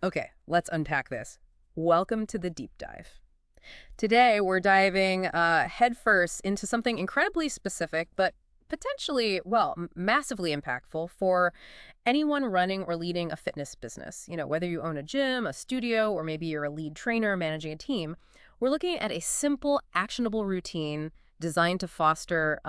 Okay, let's unpack this. Welcome to the deep dive. Today, we're diving headfirst into something incredibly specific, but potentially, well, massively impactful for anyone running or leading a fitness business. Whether you own a gym, a studio, or maybe you're a lead trainer managing a team, we're looking at a simple, actionable routine designed to foster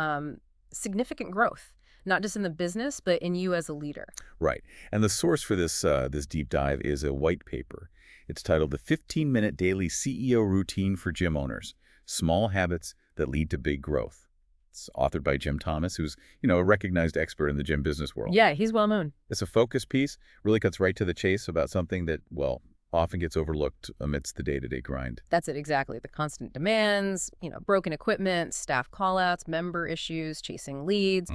significant growth, not just in the business, but in you as a leader. Right. And the source for this deep dive is a white paper. It's titled The 15-Minute Daily CEO Routine for Gym Owners, Small Habits That Lead to Big Growth. It's authored by Jim Thomas, who's, a recognized expert in the gym business world. Yeah, he's well known. It's a focus piece, really cuts right to the chase about something that, well, often gets overlooked amidst the day-to-day grind. That's it, exactly. The constant demands, broken equipment, staff callouts, member issues, chasing leads.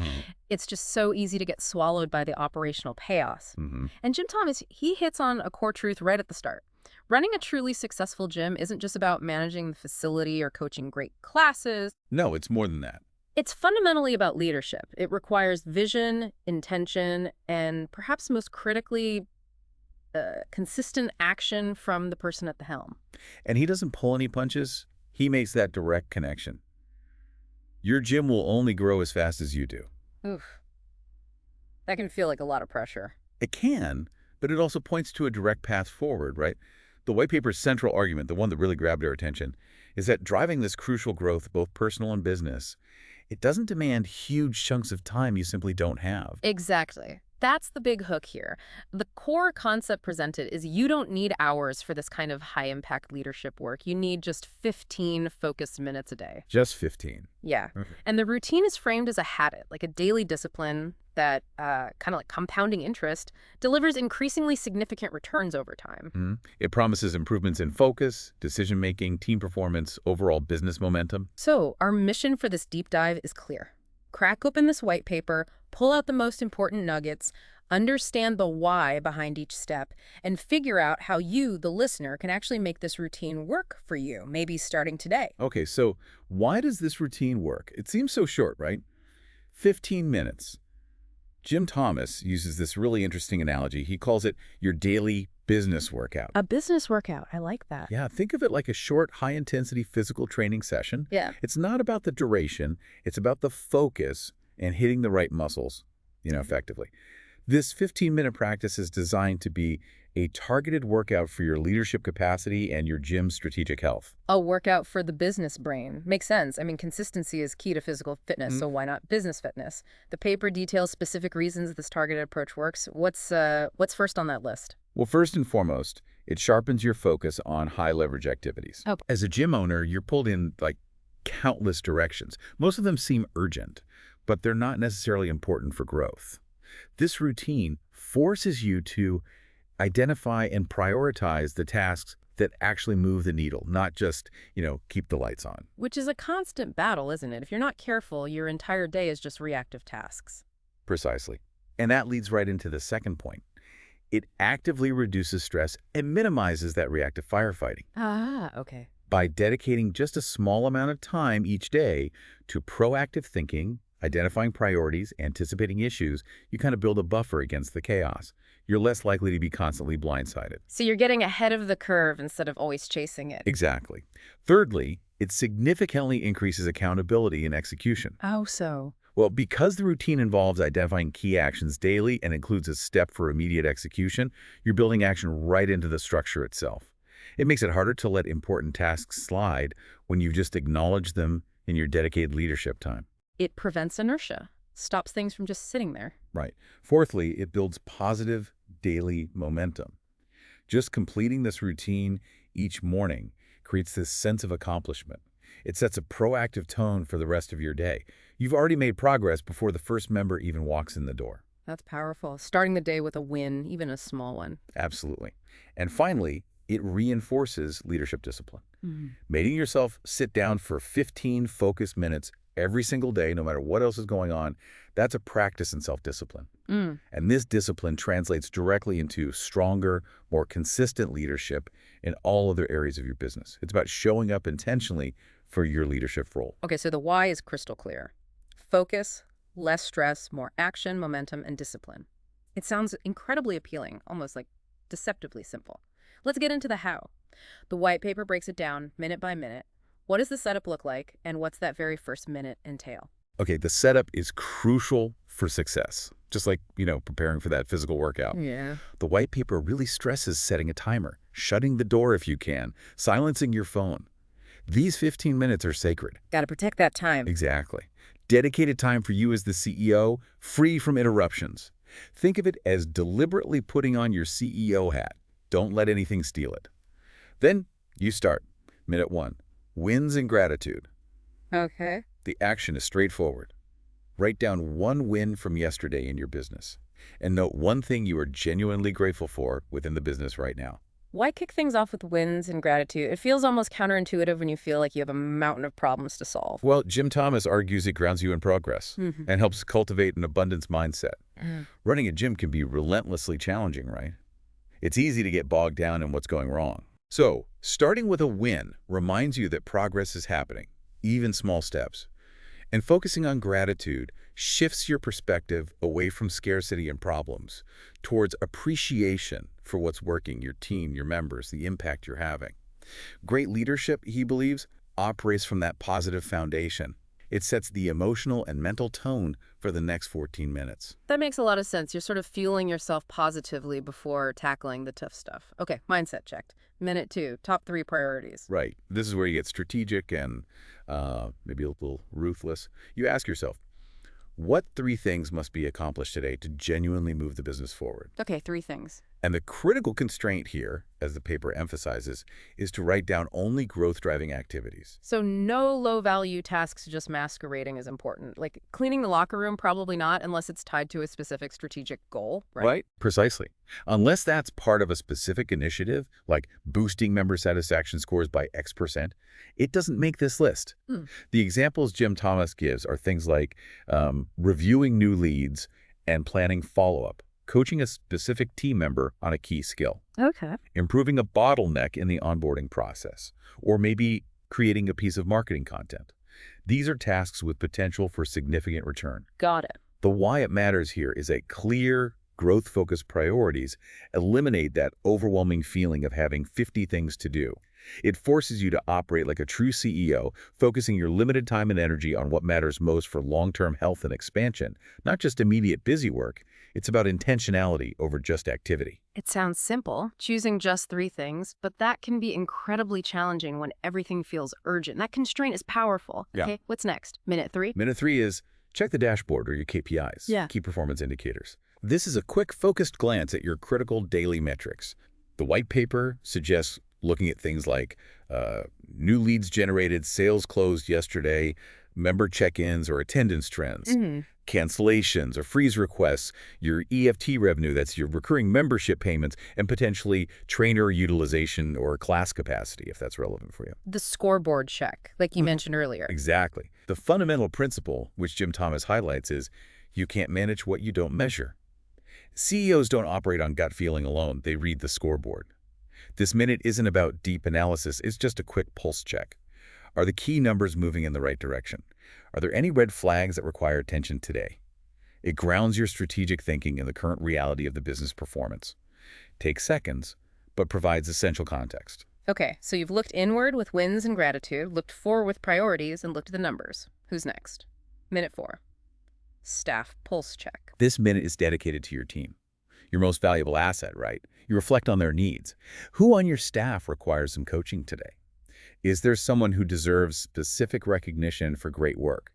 It's just so easy to get swallowed by the operational chaos. Mm-hmm. And Jim Thomas, he hits on a core truth right at the start. Running a truly successful gym isn't just about managing the facility or coaching great classes. No, it's more than that. It's fundamentally about leadership. It requires vision, intention, and perhaps most critically, consistent action from the person at the helm. And he doesn't pull any punches. He makes that direct connection. Your gym will only grow as fast as you do. Oof. That can feel like a lot of pressure. It can, but it also points to a direct path forward, right? The white paper's central argument, the one that really grabbed our attention, is that driving this crucial growth, both personal and business, it doesn't demand huge chunks of time you simply don't have. Exactly. That's the big hook here. The core concept presented is you don't need hours for this kind of high-impact leadership work. You need just 15 focused minutes a day. Just 15. Yeah. Okay. And the routine is framed as a habit, like a daily discipline that, kind of like compounding interest, delivers increasingly significant returns over time. It promises improvements in focus, decision-making, team performance, overall business momentum. So our mission for this deep dive is clear. Crack open this white paper, pull out the most important nuggets, understand the why behind each step, and figure out how you, the listener, can actually make this routine work for you, maybe starting today. Okay, so why does this routine work? It seems so short, right? 15 minutes. Jim Thomas uses this really interesting analogy. He calls it your daily business workout. A business workout. I like that. Yeah, think of it like a short, high-intensity physical training session. Yeah. It's not about the duration. It's about the focus and hitting the right muscles, effectively. This 15-minute practice is designed to be a targeted workout for your leadership capacity and your gym's strategic health. A workout for the business brain. Makes sense. I mean, consistency is key to physical fitness, so why not business fitness? The paper details specific reasons this targeted approach works. What's first on that list? Well, first and foremost, it sharpens your focus on high-leverage activities. Oh. As a gym owner, you're pulled in, countless directions. Most of them seem urgent, but they're not necessarily important for growth. This routine forces you to identify and prioritize the tasks that actually move the needle, not just, keep the lights on. Which is a constant battle, isn't it? If you're not careful, your entire day is just reactive tasks. Precisely. And that leads right into the second point. It actively reduces stress and minimizes that reactive firefighting. Ah, okay. By dedicating just a small amount of time each day to proactive thinking, identifying priorities, anticipating issues, you kind of build a buffer against the chaos. You're less likely to be constantly blindsided. So you're getting ahead of the curve instead of always chasing it. Exactly. Thirdly, it significantly increases accountability and execution. How so? Well, because the routine involves identifying key actions daily and includes a step for immediate execution, you're building action right into the structure itself. It makes it harder to let important tasks slide when you've just acknowledged them in your dedicated leadership time. It prevents inertia, stops things from just sitting there. Right. Fourthly, it builds positive daily momentum. Just completing this routine each morning creates this sense of accomplishment. It sets a proactive tone for the rest of your day. You've already made progress before the first member even walks in the door. That's powerful. Starting the day with a win, even a small one. Absolutely. And finally, it reinforces leadership discipline. Making yourself sit down for 15 focused minutes every single day, no matter what else is going on, that's a practice in self-discipline. And this discipline translates directly into stronger, more consistent leadership in all other areas of your business. It's about showing up intentionally for your leadership role. Okay, so the why is crystal clear. Focus, less stress, more action, momentum, and discipline. It sounds incredibly appealing, almost like deceptively simple. Let's get into the how. The white paper breaks it down minute by minute. What does the setup look like, and what's that very first minute entail? Okay, the setup is crucial for success. Just like, preparing for that physical workout. Yeah. The white paper really stresses setting a timer, shutting the door if you can, silencing your phone. These 15 minutes are sacred. Got to protect that time. Exactly. Dedicated time for you as the CEO, free from interruptions. Think of it as deliberately putting on your CEO hat. Don't let anything steal it. Then you start. Minute 1. Wins and gratitude. Okay. The action is straightforward. Write down one win from yesterday in your business, and note one thing you are genuinely grateful for within the business right now. Why kick things off with wins and gratitude? It feels almost counterintuitive when you feel like you have a mountain of problems to solve. Well, Jim Thomas argues it grounds you in progress Mm-hmm. and helps cultivate an abundance mindset. Mm. Running a gym can be relentlessly challenging, right? It's easy to get bogged down in what's going wrong. So, starting with a win reminds you that progress is happening, even small steps. And focusing on gratitude shifts your perspective away from scarcity and problems towards appreciation for what's working, your team, your members, the impact you're having. Great leadership, he believes, operates from that positive foundation. It sets the emotional and mental tone for the next 14 minutes. That makes a lot of sense. You're sort of fueling yourself positively before tackling the tough stuff. Okay, mindset checked. Minute 2, top 3 priorities. Right. This is where you get strategic and maybe a little ruthless. You ask yourself, what 3 things must be accomplished today to genuinely move the business forward? Okay, 3 things. And the critical constraint here, as the paper emphasizes, is to write down only growth-driving activities. So no low-value tasks just masquerading as important. Like cleaning the locker room, probably not, unless it's tied to a specific strategic goal, right? Precisely. Unless that's part of a specific initiative, like boosting member satisfaction scores by X%, it doesn't make this list. Hmm. The examples Jim Thomas gives are things like reviewing new leads and planning follow-up, coaching a specific team member on a key skill, Okay. improving a bottleneck in the onboarding process, or maybe creating a piece of marketing content. These are tasks with potential for significant return. Got it. The why it matters here is that clear, growth-focused priorities eliminate that overwhelming feeling of having 50 things to do. It forces you to operate like a true CEO, focusing your limited time and energy on what matters most for long-term health and expansion, not just immediate busy work. It's about intentionality over just activity. It sounds simple, choosing just 3 things, but that can be incredibly challenging when everything feels urgent. That constraint is powerful. Yeah. Okay, what's next? Minute 3? Minute 3 is check the dashboard or your KPIs, Yeah. key performance indicators. This is a quick, focused glance at your critical daily metrics. The white paper suggests looking at things like new leads generated, sales closed yesterday, member check-ins or attendance trends, cancellations or freeze requests, your EFT revenue, that's your recurring membership payments, and potentially trainer utilization or class capacity, if that's relevant for you. The scoreboard check, like you mentioned earlier. Exactly. The fundamental principle, which Jim Thomas highlights, is you can't manage what you don't measure. CEOs don't operate on gut feeling alone. They read the scoreboard. This minute isn't about deep analysis. It's just a quick pulse check. Are the key numbers moving in the right direction? Are there any red flags that require attention today? It grounds your strategic thinking in the current reality of the business performance. Takes seconds, but provides essential context. Okay, so you've looked inward with wins and gratitude, looked forward with priorities, and looked at the numbers. Who's next? Minute 4. Staff pulse check. This minute is dedicated to your team. Your most valuable asset, right? You reflect on their needs. Who on your staff requires some coaching today? Is there someone who deserves specific recognition for great work?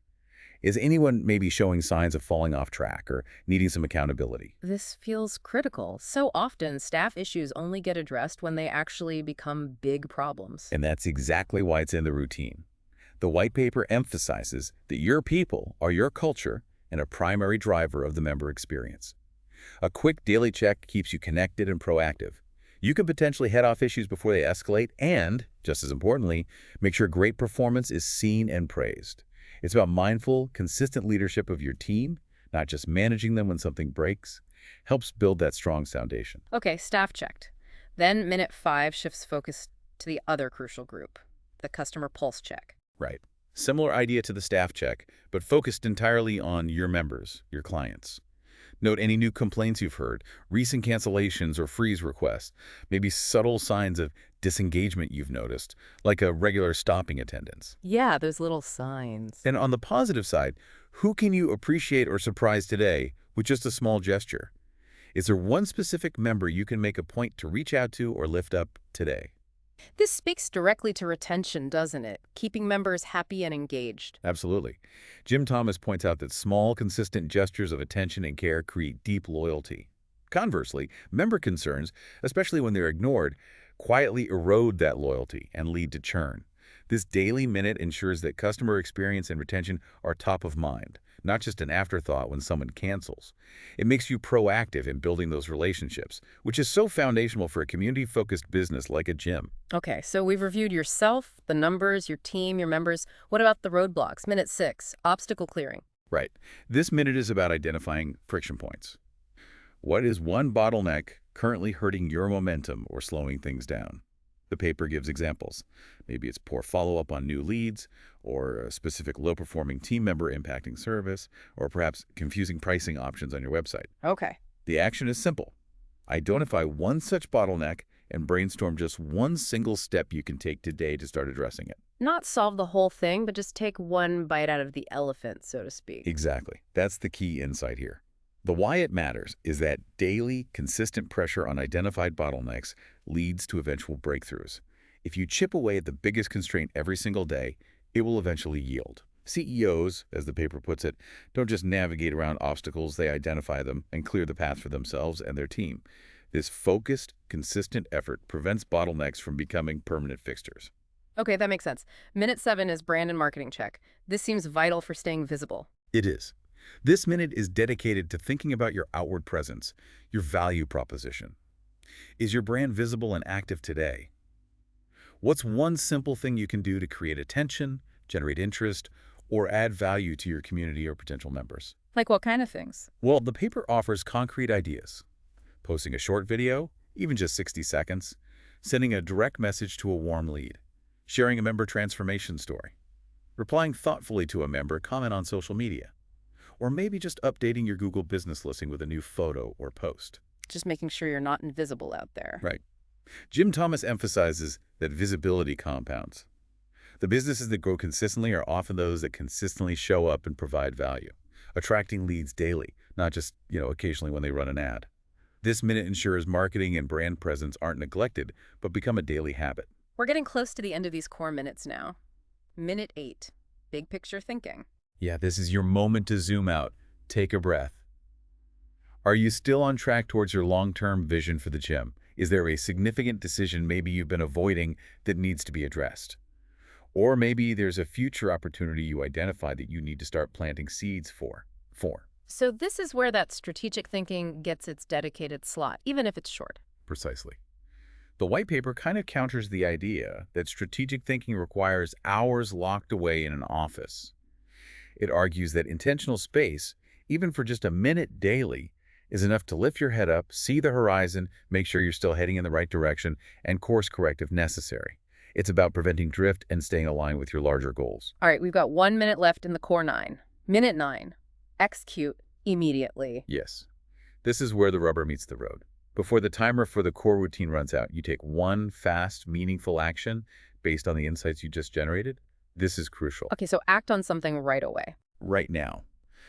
Is anyone maybe showing signs of falling off track or needing some accountability? This feels critical. So often, staff issues only get addressed when they actually become big problems. And that's exactly why it's in the routine. The white paper emphasizes that your people are your culture and a primary driver of the member experience. A quick daily check keeps you connected and proactive. You can potentially head off issues before they escalate and, just as importantly, make sure great performance is seen and praised. It's about mindful, consistent leadership of your team, not just managing them when something breaks. Helps build that strong foundation. Okay, staff checked. Then minute 5 shifts focus to the other crucial group, the customer pulse check. Right. Similar idea to the staff check, but focused entirely on your members, your clients. Note any new complaints you've heard, recent cancellations or freeze requests, maybe subtle signs of disengagement you've noticed, like a regular stopping attendance. Yeah, those little signs. And on the positive side, who can you appreciate or surprise today with just a small gesture? Is there one specific member you can make a point to reach out to or lift up today? This speaks directly to retention, doesn't it? Keeping members happy and engaged. Absolutely. Jim Thomas points out that small, consistent gestures of attention and care create deep loyalty. Conversely, member concerns, especially when they're ignored, quietly erode that loyalty and lead to churn. This daily minute ensures that customer experience and retention are top of mind, not just an afterthought when someone cancels. It makes you proactive in building those relationships, which is so foundational for a community-focused business like a gym. Okay, so we've reviewed yourself, the numbers, your team, your members. What about the roadblocks? Minute 6, obstacle clearing. Right. This minute is about identifying friction points. What is one bottleneck currently hurting your momentum or slowing things down? The paper gives examples. Maybe it's poor follow-up on new leads, or a specific low-performing team member impacting service, or perhaps confusing pricing options on your website. Okay. The action is simple. Identify one such bottleneck and brainstorm just one single step you can take today to start addressing it. Not solve the whole thing, but just take one bite out of the elephant, so to speak. Exactly. That's the key insight here. The why it matters is that daily, consistent pressure on identified bottlenecks leads to eventual breakthroughs. If you chip away at the biggest constraint every single day, it will eventually yield. CEOs, as the paper puts it, don't just navigate around obstacles, they identify them and clear the path for themselves and their team. This focused, consistent effort prevents bottlenecks from becoming permanent fixtures. Okay, that makes sense. Minute 7 is brand and marketing check. This seems vital for staying visible. It is. This minute is dedicated to thinking about your outward presence, your value proposition. Is your brand visible and active today? What's one simple thing you can do to create attention, generate interest, or add value to your community or potential members? Like what kind of things? Well, the paper offers concrete ideas. Posting a short video, even just 60 seconds, sending a direct message to a warm lead, sharing a member transformation story, replying thoughtfully to a member comment on social media, or maybe just updating your Google business listing with a new photo or post. Just making sure you're not invisible out there. Right. Jim Thomas emphasizes that visibility compounds. The businesses that grow consistently are often those that consistently show up and provide value, attracting leads daily, not just, occasionally when they run an ad. This minute ensures marketing and brand presence aren't neglected, but become a daily habit. We're getting close to the end of these core minutes now. Minute 8, big picture thinking. Yeah, this is your moment to zoom out. Take a breath. Are you still on track towards your long-term vision for the gym? Is there a significant decision maybe you've been avoiding that needs to be addressed? Or maybe there's a future opportunity you identified that you need to start planting seeds for. So this is where that strategic thinking gets its dedicated slot, even if it's short. Precisely. The white paper kind of counters the idea that strategic thinking requires hours locked away in an office. It argues that intentional space, even for just a minute daily, is enough to lift your head up, see the horizon, make sure you're still heading in the right direction, and course correct if necessary. It's about preventing drift and staying aligned with your larger goals. All right, we've got 1 minute left in the core 9. Minute 9, execute immediately. Yes. This is where the rubber meets the road. Before the timer for the core routine runs out, you take one fast, meaningful action based on the insights you just generated. This is crucial. Okay, so act on something right away. Right now.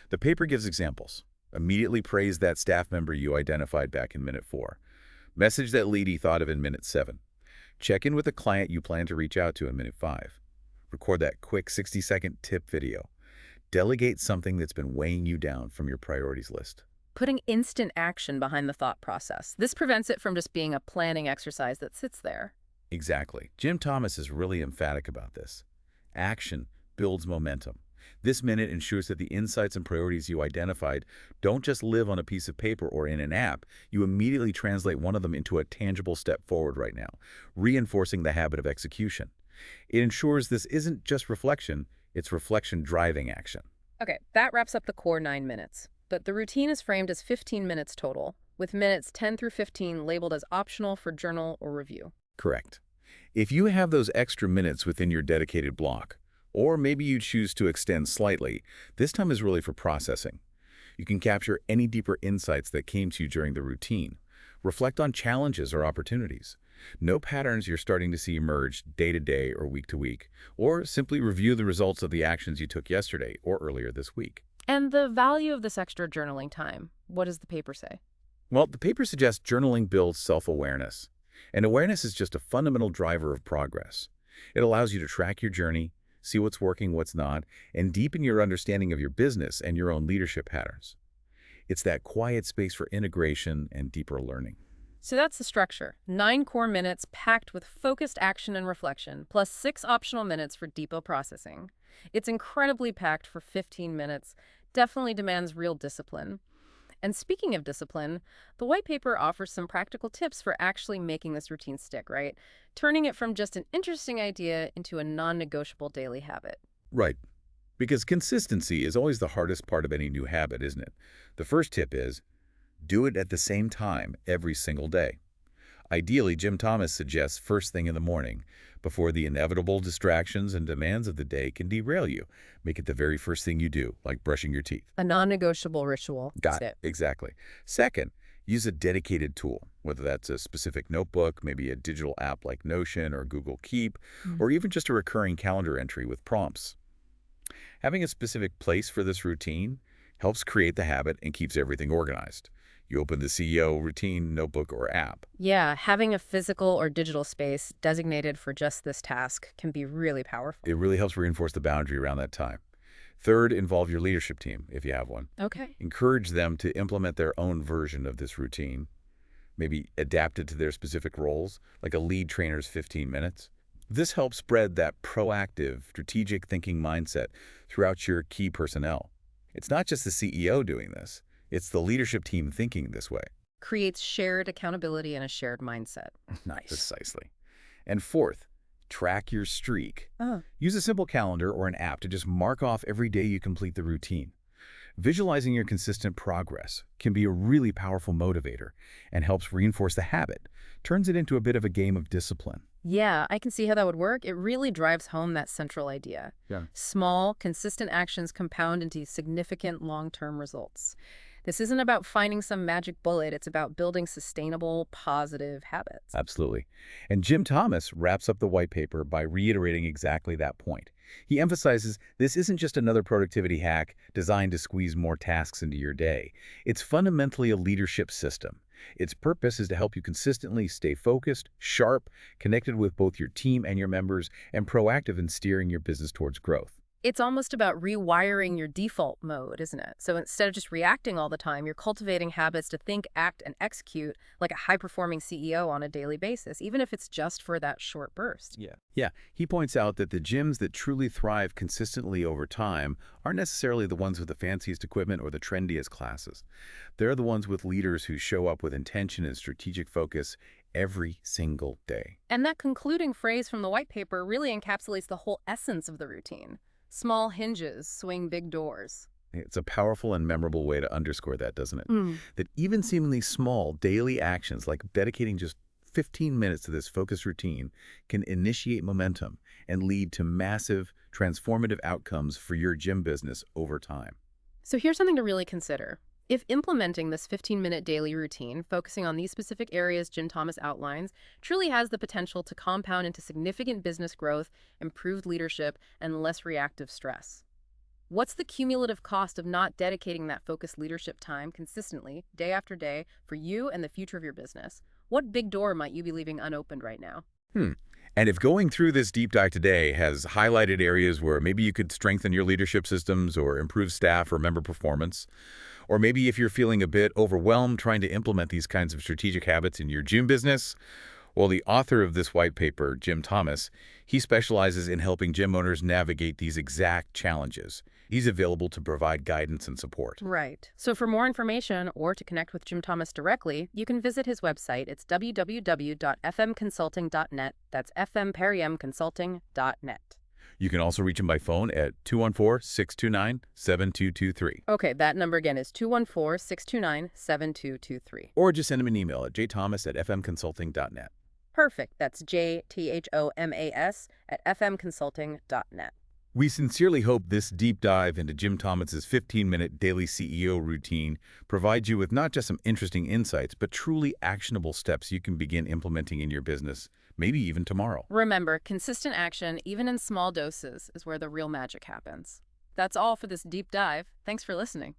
The paper gives examples. Immediately praise that staff member you identified back in minute 4. Message that lead he thought of in minute 7. Check in with the client you plan to reach out to in minute 5. Record that quick 60-second tip video. Delegate something that's been weighing you down from your priorities list. Putting instant action behind the thought process. This prevents it from just being a planning exercise that sits there. Exactly. Jim Thomas is really emphatic about this. Action builds momentum. This minute ensures that the insights and priorities you identified don't just live on a piece of paper or in an app. You immediately translate one of them into a tangible step forward right now, reinforcing the habit of execution. It ensures this isn't just reflection, it's reflection driving action. Okay, that wraps up the core 9 minutes. But the routine is framed as 15 minutes total, with minutes 10 through 15 labeled as optional for journal or review. Correct. If you have those extra minutes within your dedicated block, or maybe you choose to extend slightly, this time is really for processing. You can capture any deeper insights that came to you during the routine. Reflect on challenges or opportunities. Note patterns you're starting to see emerge day to day or week to week, or simply review the results of the actions you took yesterday or earlier this week. And the value of this extra journaling time, what does the paper say? Well, the paper suggests journaling builds self-awareness, and awareness is just a fundamental driver of progress. It allows you to track your journey, see what's working, what's not, and deepen your understanding of your business and your own leadership patterns. It's that quiet space for integration and deeper learning. So that's the structure. 9 core minutes packed with focused action and reflection, plus 6 optional minutes for deeper processing. It's incredibly packed for 15 minutes. Definitely demands real discipline. And speaking of discipline, the white paper offers some practical tips for actually making this routine stick, right? Turning it from just an interesting idea into a non-negotiable daily habit. Right. Because consistency is always the hardest part of any new habit, isn't it? The first tip is, do it at the same time every single day. Ideally, Jim Thomas suggests first thing in the morning, before the inevitable distractions and demands of the day can derail you. Make it the very first thing you do, like brushing your teeth. A non-negotiable ritual. Got That's it. Exactly. Second, use a dedicated tool, whether that's a specific notebook, maybe a digital app like Notion or Google Keep, or even just a recurring calendar entry with prompts. Having a specific place for this routine helps create the habit and keeps everything organized. You open the CEO routine notebook or app. Yeah, having a physical or digital space designated for just this task can be really powerful. It really helps reinforce the boundary around that time. Third, involve your leadership team, if you have one. Okay. Encourage them to implement their own version of this routine, maybe adapt it to their specific roles, like a lead trainer's 15 minutes. This helps spread that proactive, strategic thinking mindset throughout your key personnel. It's not just the CEO doing this. It's the leadership team thinking this way. Creates shared accountability and a shared mindset. Nice. Precisely. And fourth, track your streak. Use a simple calendar or an app to just mark off every day you complete the routine. Visualizing your consistent progress can be a really powerful motivator and helps reinforce the habit, turns it into a bit of a game of discipline. Yeah, I can see how that would work. It really drives home that central idea. Yeah. Small, consistent actions compound into significant long-term results. This isn't about finding some magic bullet. It's about building sustainable, positive habits. Absolutely. And Jim Thomas wraps up the white paper by reiterating exactly that point. He emphasizes this isn't just another productivity hack designed to squeeze more tasks into your day. It's fundamentally a leadership system. Its purpose is to help you consistently stay focused, sharp, connected with both your team and your members, and proactive in steering your business towards growth. It's almost about rewiring your default mode, isn't it? So instead of just reacting all the time, you're cultivating habits to think, act, and execute like a high-performing CEO on a daily basis, even if it's just for that short burst. Yeah, he points out that the gyms that truly thrive consistently over time aren't necessarily the ones with the fanciest equipment or the trendiest classes. They're the ones with leaders who show up with intention and strategic focus every single day. And that concluding phrase from the white paper really encapsulates the whole essence of the routine. Small hinges swing big doors. It's a powerful and memorable way to underscore that, doesn't it? That even seemingly small daily actions like dedicating just 15 minutes to this focused routine can initiate momentum and lead to massive, transformative outcomes for your gym business over time. So here's something to really consider. If implementing this 15-minute daily routine, focusing on these specific areas Jim Thomas outlines, truly has the potential to compound into significant business growth, improved leadership, and less reactive stress. What's the cumulative cost of not dedicating that focused leadership time consistently, day after day, for you and the future of your business? What big door might you be leaving unopened right now? And if going through this deep dive today has highlighted areas where maybe you could strengthen your leadership systems or improve staff or member performance, or maybe if you're feeling a bit overwhelmed trying to implement these kinds of strategic habits in your gym business, well, the author of this white paper, Jim Thomas, he specializes in helping gym owners navigate these exact challenges. He's available to provide guidance and support. Right. So for more information or to connect with Jim Thomas directly, you can visit his website. It's www.fmconsulting.net. That's fmconsulting.net. You can also reach him by phone at 214-629-7223. Okay, that number again is 214-629-7223. Or just send him an email at jthomas@fmconsulting.net. Perfect. That's jthomas@fmconsulting.net. We sincerely hope this deep dive into Jim Thomas's 15-minute daily CEO routine provides you with not just some interesting insights, but truly actionable steps you can begin implementing in your business, maybe even tomorrow. Remember, consistent action, even in small doses, is where the real magic happens. That's all for this deep dive. Thanks for listening.